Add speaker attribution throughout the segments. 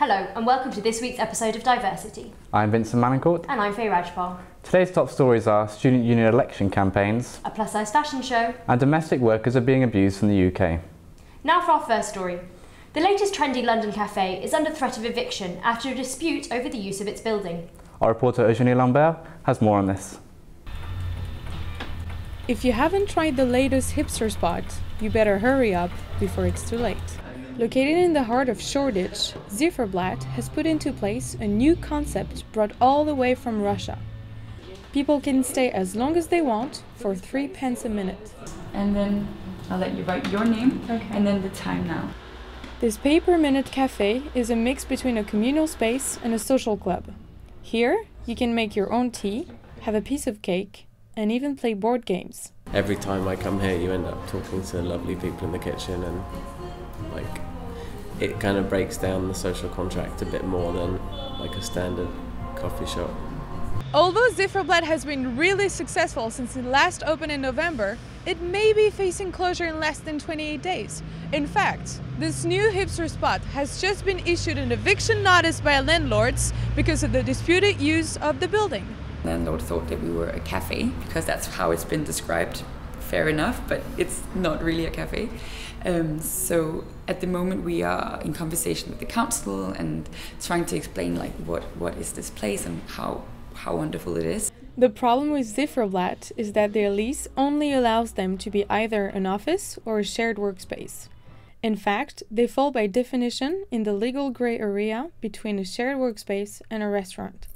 Speaker 1: Hello and welcome to this week's episode of diverCity.
Speaker 2: I'm Vincent Manincourt.
Speaker 1: And I'm Faye Rajpal.
Speaker 2: Today's top stories are student union election campaigns,
Speaker 1: a plus-size fashion show,
Speaker 2: and domestic workers are being abused in the UK.
Speaker 1: Now for our first story. The latest trendy London cafe is under threat of eviction after a dispute over the use of its building.
Speaker 2: Our reporter Eugenie Lambert has more on this.
Speaker 3: If you haven't tried the latest hipster spot, you better hurry up before it's too late. Located in the heart of Shoreditch, Zieferblat has put into place a new concept brought all the way from Russia. People can stay as long as they want for 3 pence a minute.
Speaker 4: And then I'll let you write your name and then the time now.
Speaker 3: This pay-per-minute cafe is a mix between a communal space and a social club. Here, you can make your own tea, have a piece of cake, and even play board games.
Speaker 5: Every time I come here, you end up talking to lovely people in the kitchen, and it kind of breaks down the social contract a bit more than like a standard coffee shop.
Speaker 3: Although Zieferblat has been really successful since it last opened in November, it may be facing closure in less than 28 days. In fact, this new hipster spot has just been issued an eviction notice by landlords because of the disputed use of the building.
Speaker 4: Landlord thought that we were a cafe because that's how it's been described. Fair enough, but it's not really a cafe. So at the moment we are in conversation with the council and trying to explain what is this place and how wonderful it is.
Speaker 3: The problem with Zieferblat is that their lease only allows them to be either an office or a shared workspace. In fact, they fall by definition in the legal grey area between a shared workspace and a restaurant.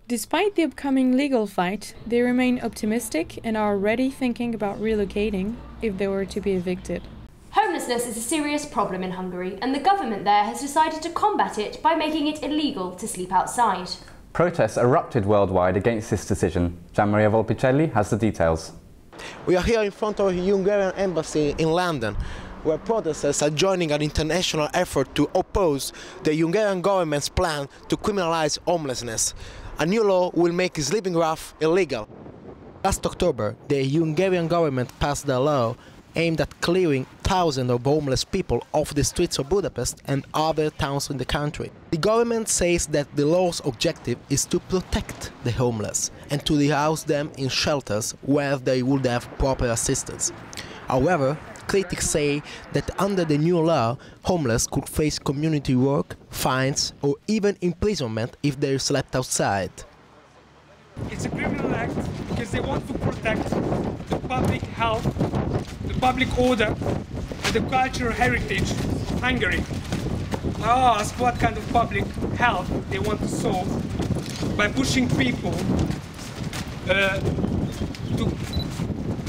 Speaker 3: Despite the upcoming legal fight, they remain optimistic and are already thinking about relocating if they were to be evicted.
Speaker 1: Homelessness is a serious problem in Hungary, and the government there has decided to combat it by making it illegal to sleep outside.
Speaker 2: Protests erupted worldwide against this decision. Gianmaria Volpicelli has the details.
Speaker 6: We are here in front of the Hungarian embassy in London, where protesters are joining an international effort to oppose the Hungarian government's plan to criminalize homelessness. A new law will make sleeping rough illegal. Last October, the Hungarian government passed a law aimed at clearing thousands of homeless people off the streets of Budapest and other towns in the country. The government says that the law's objective is to protect the homeless and to rehouse them in shelters where they would have proper assistance. However, critics say that under the new law, homeless could face community work, fines, or even imprisonment if they slept outside.
Speaker 7: It's a criminal act because they want to protect the public health, the public order, and the cultural heritage of Hungary. I ask what kind of public health they want to solve by pushing people to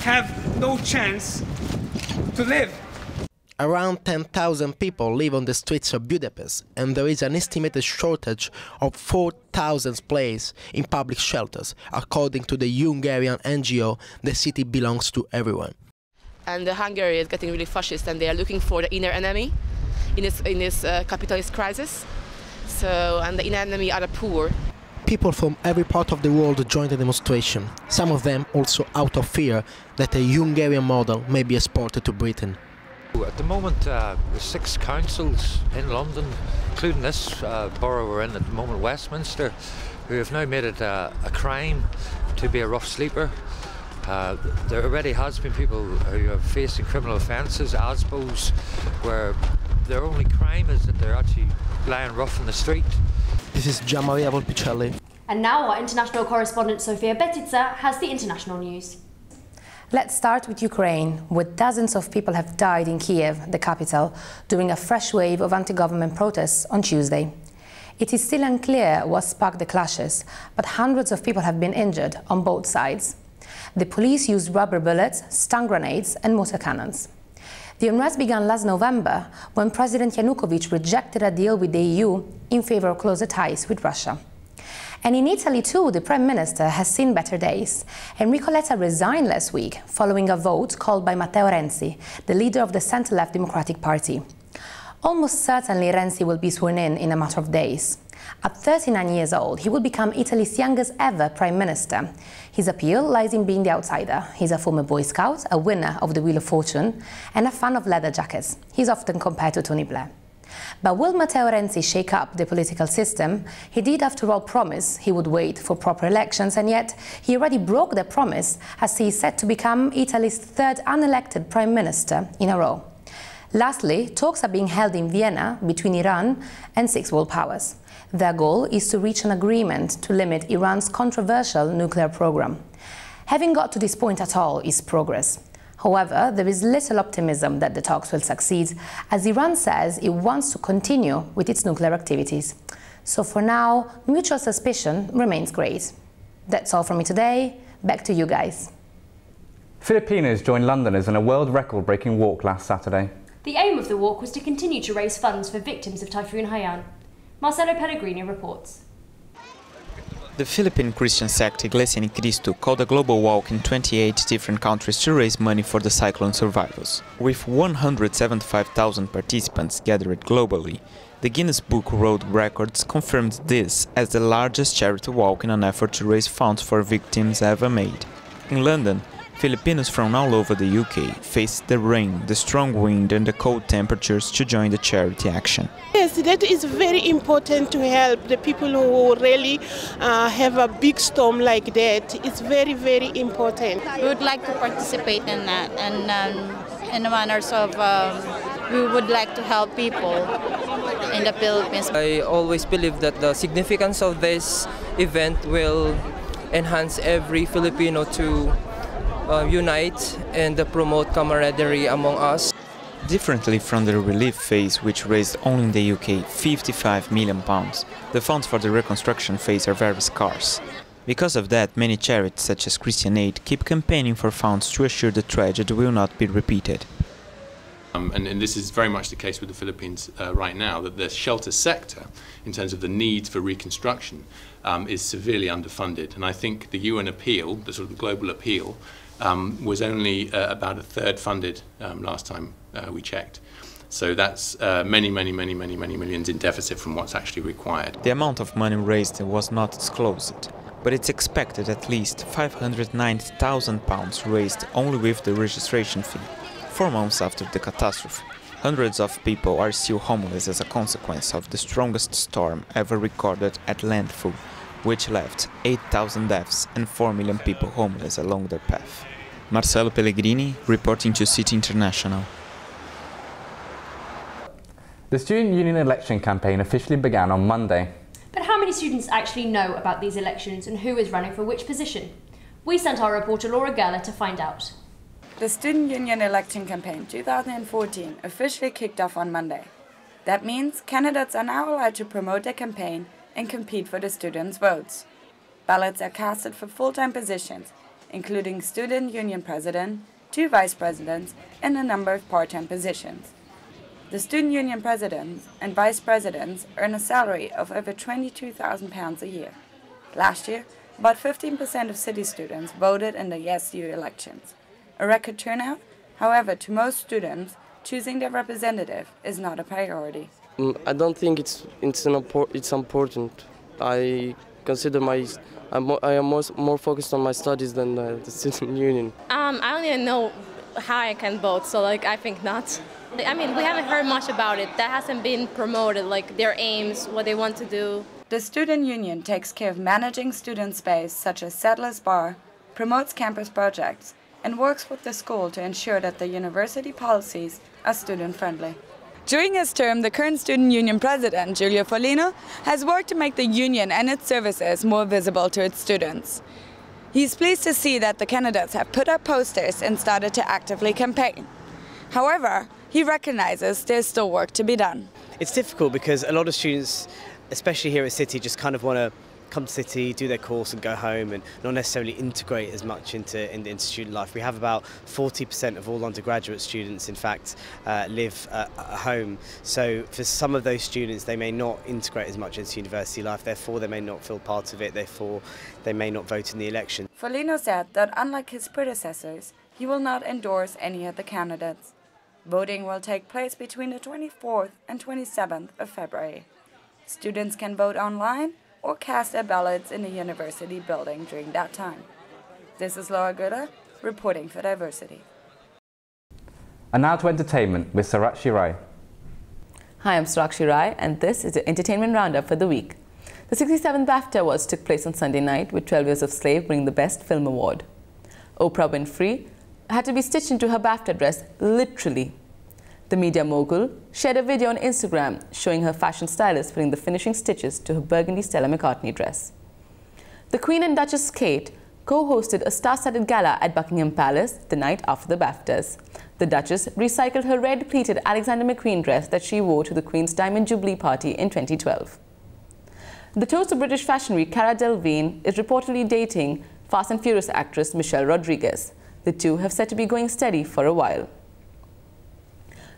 Speaker 7: have no chance to live.
Speaker 6: Around 10,000 people live on the streets of Budapest, and there is an estimated shortage of 4,000 places in public shelters, according to the Hungarian NGO The City Belongs to Everyone.
Speaker 8: And Hungary is getting really fascist, and they are looking for the inner enemy in this capitalist crisis. And the inner enemy are the poor.
Speaker 6: People from every part of the world joined the demonstration, some of them also out of fear that a Hungarian model may be exported to Britain.
Speaker 9: At the moment, there's 6 councils in London, including this borough we're in at the moment, Westminster, who have now made it a crime to be a rough sleeper. There already has been people who are facing criminal offences, ASBOs, where their only crime is that they're actually lying rough in the street.
Speaker 6: This is Gianmaria Volpicelli.
Speaker 1: And now our international correspondent Sofia Betica has the international news.
Speaker 10: Let's start with Ukraine, where dozens of people have died in Kiev, the capital, during a fresh wave of anti-government protests on Tuesday. It is still unclear what sparked the clashes, but hundreds of people have been injured on both sides. The police used rubber bullets, stun grenades and mortar cannons. The unrest began last November when President Yanukovych rejected a deal with the EU in favor of closer ties with Russia. And in Italy too, the Prime Minister has seen better days. Enrico Letta resigned last week following a vote called by Matteo Renzi, the leader of the centre-left Democratic Party. Almost certainly Renzi will be sworn in a matter of days. At 39 years old, he will become Italy's youngest ever Prime Minister. His appeal lies in being the outsider. He's a former Boy Scout, a winner of the Wheel of Fortune, and a fan of leather jackets. He's often compared to Tony Blair. But will Matteo Renzi shake up the political system? He did, after all, promise he would wait for proper elections, and yet he already broke the promise, as he is set to become Italy's third unelected prime minister in a row. Lastly, talks are being held in Vienna between Iran and 6 world powers. Their goal is to reach an agreement to limit Iran's controversial nuclear program. Having got to this point at all is progress. However, there is little optimism that the talks will succeed, as Iran says it wants to continue with its nuclear activities. So for now, mutual suspicion remains great. That's all from me today. Back to you guys.
Speaker 2: Filipinos joined Londoners in a world record-breaking walk last Saturday.
Speaker 1: The aim of the walk was to continue to raise funds for victims of Typhoon Haiyan. Marcelo Pellegrini reports.
Speaker 11: The Philippine Christian sect Iglesia Ni Cristo called a global walk in 28 different countries to raise money for the cyclone survivors. With 175,000 participants gathered globally, the Guinness Book of World Records confirmed this as the largest charity walk in an effort to raise funds for victims ever made. In London, Filipinos from all over the UK faced the rain, the strong wind and the cold temperatures to join the charity action.
Speaker 12: Yes, that is very important to help the people who really have a big storm like that. It's very, very important.
Speaker 13: We would like to participate in that, and in the manners of we would like to help people in the Philippines.
Speaker 14: I always believe that the significance of this event will enhance every Filipino to unite and promote camaraderie among us.
Speaker 11: Differently from the relief phase, which raised only in the UK £55 million, the funds for the reconstruction phase are very scarce. Because of that, many charities such as Christian Aid keep campaigning for funds to assure the tragedy will not be repeated.
Speaker 15: And this is very much the case with the Philippines right now, that the shelter sector, in terms of the needs for reconstruction, is severely underfunded. And I think the UN appeal, the sort of global appeal, was only about a third funded last time we checked. So that's many millions in deficit from what's actually required.
Speaker 11: The amount of money raised was not disclosed, but it's expected at least £590,000 raised only with the registration fee. 4 months after the catastrophe, hundreds of people are still homeless as a consequence of the strongest storm ever recorded at landfall, which left 8,000 deaths and 4 million people homeless along their path. Marcelo Pellegrini, reporting to City International.
Speaker 2: The Student Union election campaign officially began on Monday.
Speaker 1: But how many students actually know about these elections and who is running for which position? We sent our reporter Laura Geller to find out.
Speaker 16: The Student Union election campaign 2014 officially kicked off on Monday. That means candidates are now allowed to promote their campaign and compete for the students' votes. Ballots are casted for full-time positions, including student union president, 2 vice presidents, and a number of part-time positions. The student union presidents and vice presidents earn a salary of over £22,000 a year. Last year, about 15% of city students voted in the YesU elections. A record turnout, however, to most students, choosing their representative is not a priority.
Speaker 17: I don't think it's important. I consider I am more focused on my studies than the student union.
Speaker 18: I don't even know how I can vote, so I think not. I mean, we haven't heard much about it. That hasn't been promoted, their aims, what they want to do.
Speaker 16: The student union takes care of managing student space such as Settlers Bar, promotes campus projects, and works with the school to ensure that the university policies are student-friendly.
Speaker 19: During his term, the current Student Union President, Giulio Follino, has worked to make the union and its services more visible to its students. He is pleased to see that the candidates have put up posters and started to actively campaign. However, he recognizes there's still work to be done.
Speaker 20: It's difficult because a lot of students, especially here at City, just kind of want to come to City, do their course and go home and not necessarily integrate as much into student life. We have about 40% of all undergraduate students, in fact, live at home. So for some of those students, they may not integrate as much into university life, therefore they may not feel part of it, therefore they may not vote in the election.
Speaker 16: Follino said that unlike his predecessors, he will not endorse any of the candidates. Voting will take place between the 24th and 27th of February. Students can vote online or cast their ballots in the university building during that time. This is Laura Geller, reporting for diverCity.
Speaker 2: And now to entertainment with Sarat Shirai.
Speaker 21: Hi, I'm Srakshi Rai, and this is the Entertainment Roundup for the week. The 67th BAFTA Awards took place on Sunday night, with 12 Years a Slave winning the Best Film Award. Oprah Winfrey had to be stitched into her BAFTA dress, literally. The media mogul shared a video on Instagram showing her fashion stylist putting the finishing stitches to her burgundy Stella McCartney dress. The Queen and Duchess Kate co-hosted a star-studded gala at Buckingham Palace the night after the BAFTAs. The Duchess recycled her red-pleated Alexander McQueen dress that she wore to the Queen's Diamond Jubilee party in 2012. The toast of British Fashion Week, Cara Delevingne, is reportedly dating Fast and Furious actress Michelle Rodriguez. The two have said to be going steady for a while.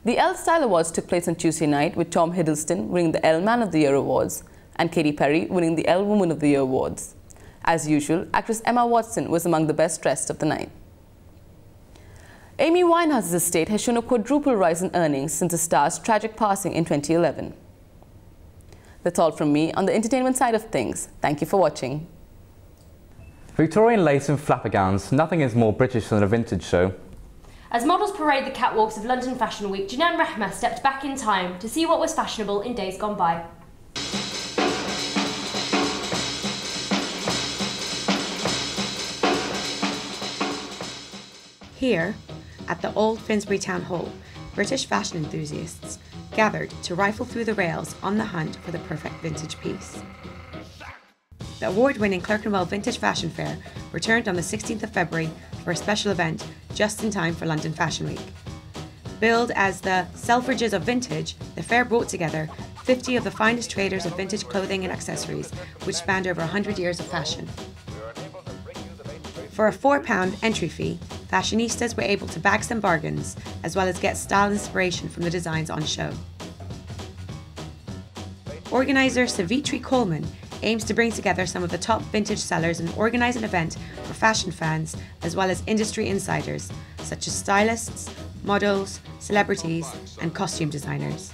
Speaker 21: The Elle Style Awards took place on Tuesday night, with Tom Hiddleston winning the Elle Man of the Year Awards and Katy Perry winning the Elle Woman of the Year Awards. As usual, actress Emma Watson was among the best dressed of the night. Amy Winehouse's estate has shown a quadruple rise in earnings since the star's tragic passing in 2011. That's all from me on the entertainment side of things. Thank you for watching.
Speaker 2: Victorian lace and flapper gowns, nothing is more British than a vintage show.
Speaker 1: As models parade the catwalks of London Fashion Week, Janelle Rahma stepped back in time to see what was fashionable in days gone by.
Speaker 22: Here, at the old Finsbury Town Hall, British fashion enthusiasts gathered to rifle through the rails on the hunt for the perfect vintage piece. The award-winning Clerkenwell Vintage Fashion Fair returned on the 16th of February for a special event just in time for London Fashion Week. Billed as the Selfridges of Vintage, the fair brought together 50 of the finest traders of vintage clothing and accessories, which spanned over 100 years of fashion. For a £4 entry fee, fashionistas were able to bag some bargains, as well as get style inspiration from the designs on show. Organiser Savitri Coleman aims to bring together some of the top vintage sellers and organise an event for fashion fans as well as industry insiders, such as stylists, models, celebrities and costume designers.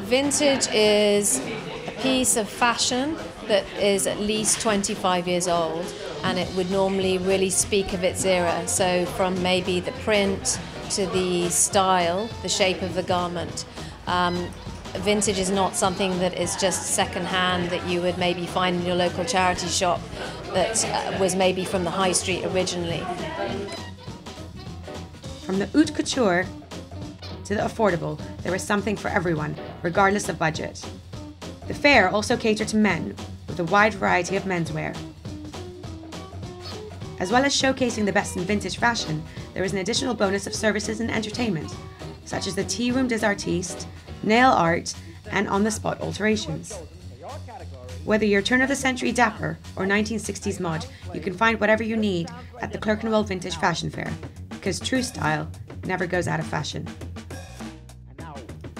Speaker 23: Vintage is a piece of fashion that is at least 25 years old, and it would normally really speak of its era. So from maybe the print to the style, the shape of the garment. Vintage is not something that is just second-hand that you would maybe find in your local charity shop that was maybe from the high street originally.
Speaker 22: From the haute couture to the affordable, there is something for everyone, regardless of budget. The fair also catered to men, with a wide variety of menswear. As well as showcasing the best in vintage fashion, there is an additional bonus of services and entertainment, such as the Tea Room des Artistes, nail art, and on-the-spot alterations. Whether you're turn-of-the-century dapper or 1960s mod, you can find whatever you need at the Clerkenwell Vintage Fashion Fair, because true style never goes out of fashion.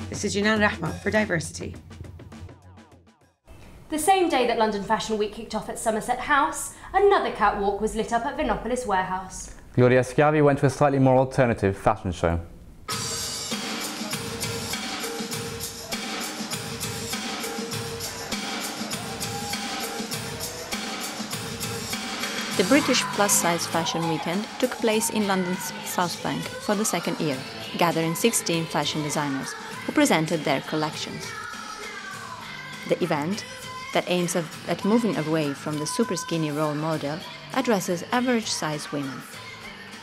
Speaker 22: This is Janelle Rahma for diverCity.
Speaker 1: The same day that London Fashion Week kicked off at Somerset House, another catwalk was lit up at Vinopolis Warehouse.
Speaker 2: Gloria Schiavi went to a slightly more alternative fashion show.
Speaker 24: The British plus-size fashion weekend took place in London's South Bank for the second year, gathering 16 fashion designers who presented their collections. The event, that aims at moving away from the super skinny role model, addresses average-sized women.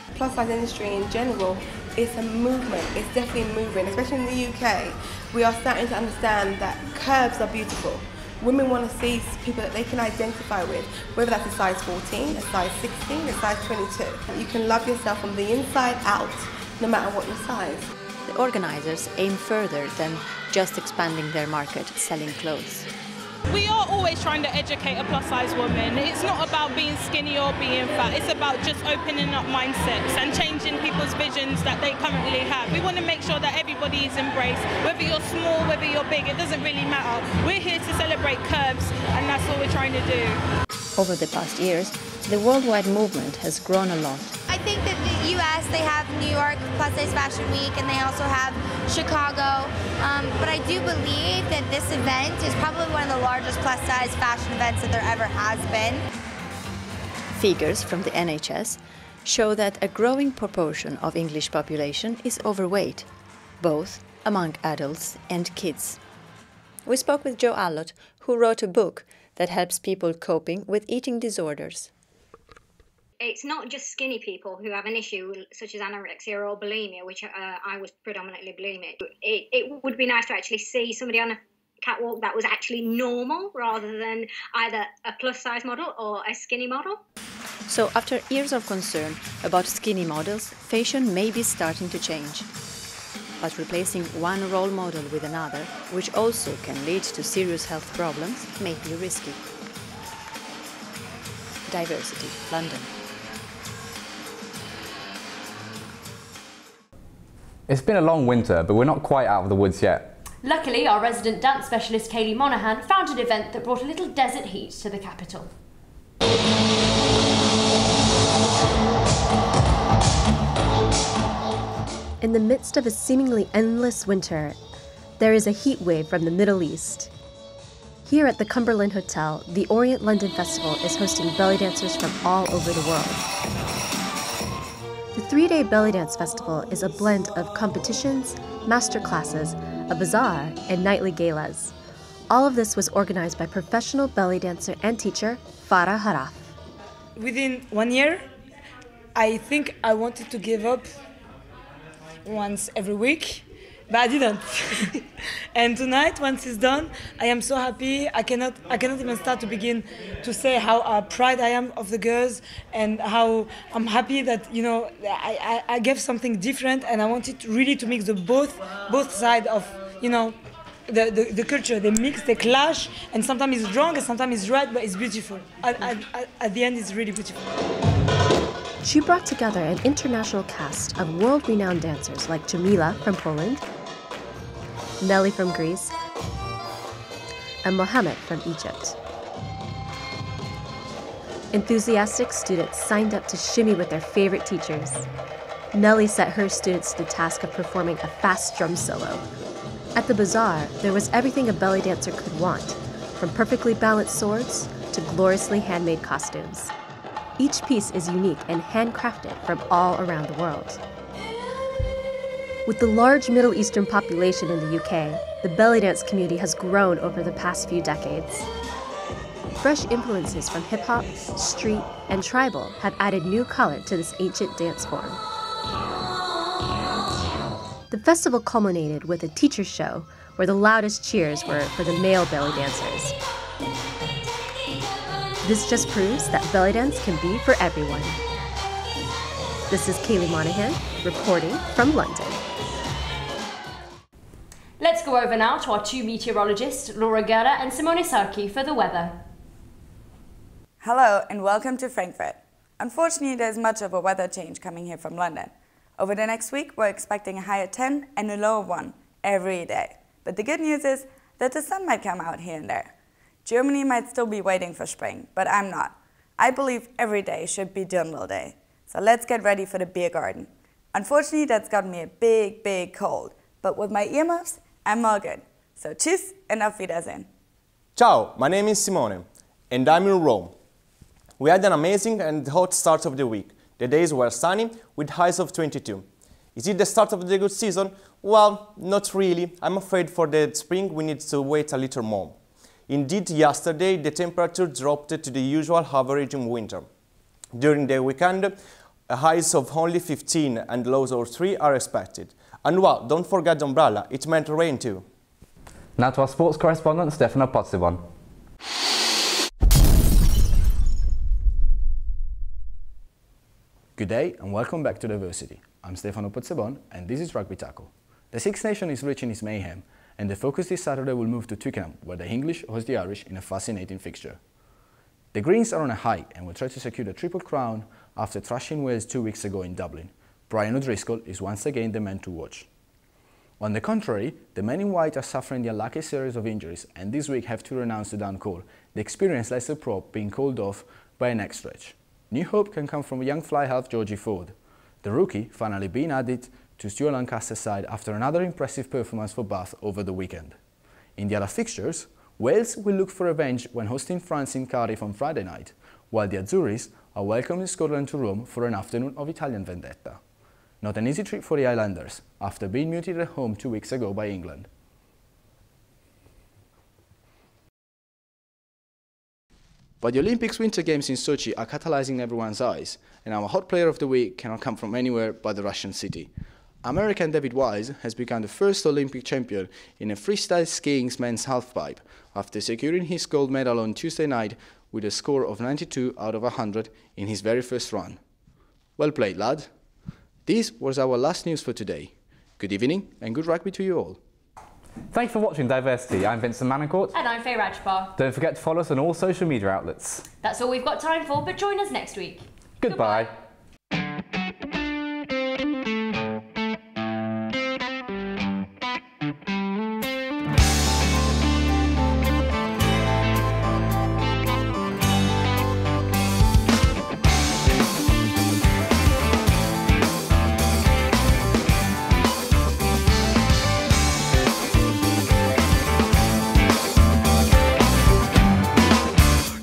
Speaker 25: The plus-size industry in general is a movement, it's definitely a movement, especially in the UK. We are starting to understand that curves are beautiful. Women want to see people that they can identify with, whether that's a size 14, a size 16, a size 22. You can love yourself from the inside out, no matter what your size.
Speaker 24: The organizers aim further than just expanding their market selling clothes.
Speaker 26: We are always trying to educate a plus-size woman. It's not about being skinny or being fat. It's about just opening up mindsets and changing people's visions that they currently have. We want to make sure that everybody is embraced. Whether you're small, whether you're big, it doesn't really matter. We're here to celebrate curves, and that's what we're trying to do.
Speaker 24: Over the past years, the worldwide movement has grown a lot.
Speaker 27: I think that the US, they have New York Plus Size Fashion Week, and they also have Chicago. But I do believe that this event is probably one of the largest plus size fashion events that there ever has been.
Speaker 24: Figures from the NHS show that a growing proportion of English population is overweight, both among adults and kids. We spoke with Joe Allott, who wrote a book that helps people coping with eating disorders.
Speaker 3: It's not just skinny people who have an issue such as anorexia or bulimia, which I was predominantly bulimic. It would be nice to actually see somebody on a catwalk that was actually normal rather than either a plus-size model or a skinny model.
Speaker 24: So after years of concern about skinny models, fashion may be starting to change. But replacing one role model with another, which also can lead to serious health problems, may be risky. diverCity, London.
Speaker 2: It's been a long winter, but we're not quite out of the woods yet.
Speaker 1: Luckily, our resident dance specialist Kaylee Monaghan found an event that brought a little desert heat to the capital.
Speaker 4: In the midst of a seemingly endless winter, there is a heat wave from the Middle East. Here at the Cumberland Hotel, the Orient London Festival is hosting belly dancers from all over the world. The 3-day belly dance festival is a blend of competitions, master classes, a bazaar, and nightly galas. All of this was organized by professional belly dancer and teacher Farah Haraf.
Speaker 5: Within 1 year, I think I wanted to give up once every week, but I didn't. And tonight, once it's done, I am so happy. I cannot even start to begin to say how proud I am of the girls and how I'm happy that, you know, I gave something different, and I wanted really to mix the both sides of, you know, the culture. They mix, they clash, and sometimes it's wrong and sometimes it's right, but it's beautiful. At the end, it's really beautiful.
Speaker 4: She brought together an international cast of world-renowned dancers like Jamila from Poland, Nelly from Greece, and Mohammed from Egypt. Enthusiastic students signed up to shimmy with their favorite teachers. Nelly set her students to the task of performing a fast drum solo. At the bazaar, there was everything a belly dancer could want, from perfectly balanced swords to gloriously handmade costumes. Each piece is unique and handcrafted from all around the world. With the large Middle Eastern population in the UK, the belly dance community has grown over the past few decades. Fresh influences from hip-hop, street, and tribal have added new color to this ancient dance form. The festival culminated with a teacher show where the loudest cheers were for the male belly dancers. This just proves that belly dance can be for everyone. This is Kaylee Monaghan, reporting from London.
Speaker 1: Let's go over now to our two meteorologists, Laura Guerra and Simone Sarchi, for the weather.
Speaker 19: Hello and welcome to Frankfurt. Unfortunately, there's much of a weather change coming here from London. Over the next week, we're expecting a high of 10 and a low of 1 every day. But the good news is that the sun might come out here and there. Germany might still be waiting for spring, but I'm not. I believe every day should be Dirndl Day. So let's get ready for the beer garden. Unfortunately, that's got me a big cold. But with my earmuffs, I'm all good. So tschüss and auf Wiedersehen.
Speaker 6: Ciao, my name is Simone, and I'm in Rome. We had an amazing and hot start of the week. The days were sunny, with highs of 22. Is it the start of the good season? Well, not really. I'm afraid for the spring we need to wait a little more. Indeed, yesterday the temperature dropped to the usual average in winter. During the weekend, highs of only 15 and lows of 3 are expected. And well, don't forget the umbrella, it meant rain too.
Speaker 2: Now to our sports correspondent, Stefano Pozzebon.
Speaker 7: Good day and welcome back to diverCity. I'm Stefano Pozzebon and this is Rugby Tackle. The Six Nations is reaching its mayhem, and the focus this Saturday will move to Twickenham, where the English host the Irish in a fascinating fixture. The Greens are on a high and will try to secure the Triple Crown after thrashing Wales 2 weeks ago in Dublin. Brian O'Driscoll is once again the man to watch. On the contrary, the men in white are suffering the unlucky series of injuries and this week have to renounce the down call, the experienced Leicester prop being called off by a neck stretch. New hope can come from young fly half Georgie Ford, the rookie finally being added to Stuart Lancaster's side after another impressive performance for Bath over the weekend. In the other fixtures, Wales will look for revenge when hosting France in Cardiff on Friday night, while the Azuris are welcoming Scotland to Rome for an afternoon of Italian vendetta. Not an easy trip for the Islanders, after being muted at home 2 weeks ago by England. But the Olympics Winter Games in Sochi are catalyzing everyone's eyes, and our hot player of the week cannot come from anywhere but the Russian city. American David Wise has become the first Olympic champion in a freestyle skiing men's halfpipe after securing his gold medal on Tuesday night with a score of 92 out of 100 in his very first run. Well played, lad. This was our last news for today. Good evening and good rugby to you all.
Speaker 2: Thanks for watching diverCity. I'm Vincent Manencourt.
Speaker 1: And I'm Faye Rajpar.
Speaker 2: Don't forget to follow us on all social media outlets.
Speaker 1: That's all we've got time for, but join us next week.
Speaker 2: Goodbye.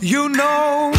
Speaker 8: You know,